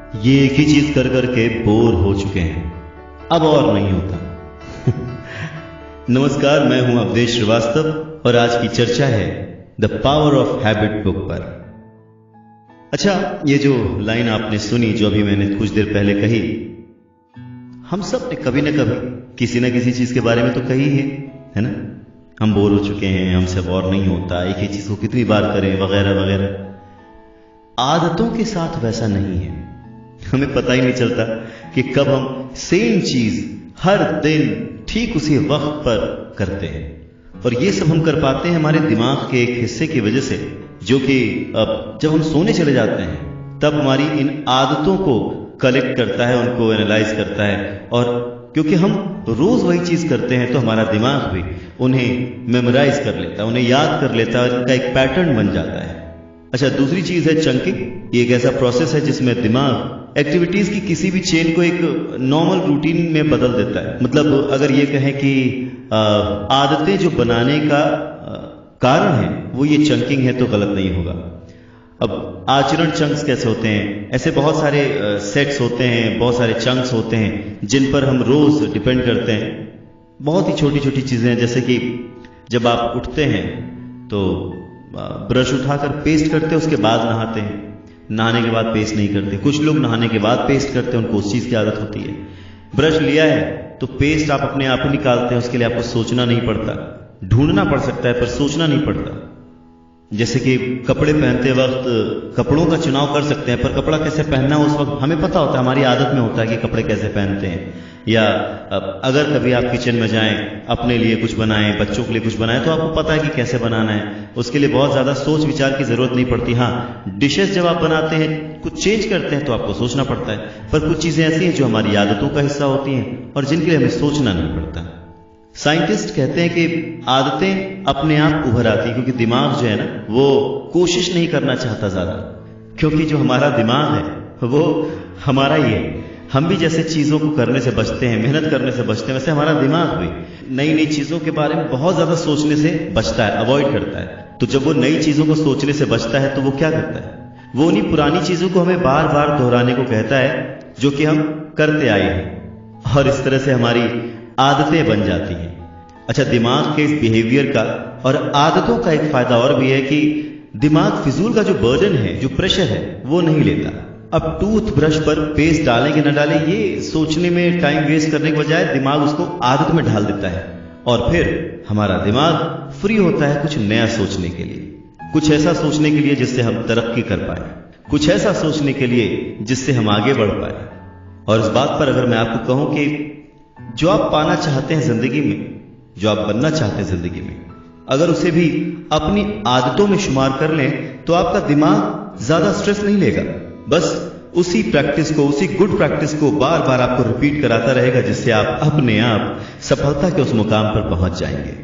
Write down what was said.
ये एक ही चीज कर करके बोर हो चुके हैं, अब और नहीं होता। नमस्कार, मैं हूं अवधेश श्रीवास्तव और आज की चर्चा है the power of habit book पर। अच्छा, ये जो लाइन आपने सुनी, जो अभी मैंने कुछ देर पहले कही, हम सब ने कभी न कभी किसी न किसी चीज के बारे में तो कही है ना? हम बोर हो चुके हैं, हमसे अब और नहीं होता, एक ही चीज को कितनी बार करें, वगैरह वगैरह। आदतों के साथ वैसा नहीं है। हमें पता ही नहीं चलता कि कब हम सेम चीज हर दिन ठीक उसी वक्त पर करते हैं। और ये सब हम कर पाते हैं हमारे दिमाग के एक हिस्से की वजह से, जो कि अब जब हम सोने चले जाते हैं तब हमारी इन आदतों को कलेक्ट करता है, उनको एनालाइज करता है। और क्योंकि हम रोज वही चीज करते हैं तो हमारा दिमाग भी उन्हें मेमोराइज कर लेता है, उन्हें याद कर लेता है और इनका एक पैटर्न बन जाता है। अच्छा, दूसरी चीज है चंकिंग। ये एक ऐसा प्रोसेस है जिसमें दिमाग एक्टिविटीज की किसी भी चेन को एक नॉर्मल रूटीन में बदल देता है। मतलब अगर ये कहें कि आदतें जो बनाने का कारण है वो ये चंकिंग है तो गलत नहीं होगा। अब आचरण चंक्स कैसे होते हैं? ऐसे बहुत सारे सेट्स होते हैं, बहुत सारे चंक्स होते हैं जिन पर हम रोज डिपेंड करते हैं। बहुत ही छोटी छोटी चीजें हैं, जैसे कि जब आप उठते हैं तो ब्रश उठाकर पेस्ट करते हैं, उसके बाद नहाते हैं। नहाने के बाद पेस्ट नहीं करते। कुछ लोग नहाने के बाद पेस्ट करते हैं, उनको उस चीज की आदत होती है। ब्रश लिया है तो पेस्ट आप अपने आप ही निकालते हैं, उसके लिए आपको सोचना नहीं पड़ता। ढूंढना पड़ सकता है पर सोचना नहीं पड़ता। जैसे कि कपड़े पहनते वक्त कपड़ों का चुनाव कर सकते हैं, पर कपड़ा कैसे पहनना उस वक्त हमें पता होता है, हमारी आदत में होता है कि कपड़े कैसे पहनते हैं। या अगर कभी आप किचन में जाएं, अपने लिए कुछ बनाएं, बच्चों के लिए कुछ बनाएं, तो आपको पता है कि कैसे बनाना है। उसके लिए बहुत ज्यादा सोच विचार की जरूरत नहीं पड़ती। हाँ, डिशेस जब आप बनाते हैं, कुछ चेंज करते हैं तो आपको सोचना पड़ता है। पर कुछ चीजें ऐसी हैं जो हमारी आदतों का हिस्सा होती हैं और जिनके लिए हमें सोचना नहीं पड़ता। साइंटिस्ट कहते हैं कि आदतें अपने आप उभर आती, क्योंकि दिमाग जो है ना, वो कोशिश नहीं करना चाहता ज्यादा। क्योंकि जो हमारा दिमाग है वो हमारा ही है। हम भी जैसे चीजों को करने से बचते हैं, मेहनत करने से बचते हैं, वैसे हमारा दिमाग भी नई नई चीजों के बारे में बहुत ज्यादा सोचने से बचता है, अवॉइड करता है। तो जब वो नई चीजों को सोचने से बचता है तो वो क्या करता है? वो उन्हीं पुरानी चीजों को हमें बार बार दोहराने को कहता है जो कि हम करते आए हैं, और इस तरह से हमारी आदतें बन जाती हैं। अच्छा, दिमाग के इस बिहेवियर का और आदतों का एक फायदा और भी है कि दिमाग फिजूल का जो बर्डन है, जो प्रेशर है, वो नहीं लेता। अब टूथब्रश पर पेस्ट डालें कि न डालें, ये सोचने में टाइम वेस्ट करने के बजाय दिमाग उसको आदत में ढाल देता है, और फिर हमारा दिमाग फ्री होता है कुछ नया सोचने के लिए, कुछ ऐसा सोचने के लिए जिससे हम तरक्की कर पाए, कुछ ऐसा सोचने के लिए जिससे हम आगे बढ़ पाए। और इस बात पर अगर मैं आपको कहूं कि जो आप पाना चाहते हैं जिंदगी में, जो आप बनना चाहते हैं जिंदगी में, अगर उसे भी अपनी आदतों में शुमार कर लें तो आपका दिमाग ज्यादा स्ट्रेस नहीं लेगा। बस उसी प्रैक्टिस को, उसी गुड प्रैक्टिस को बार बार आपको रिपीट कराता रहेगा, जिससे आप अपने आप सफलता के उस मुकाम पर पहुंच जाएंगे।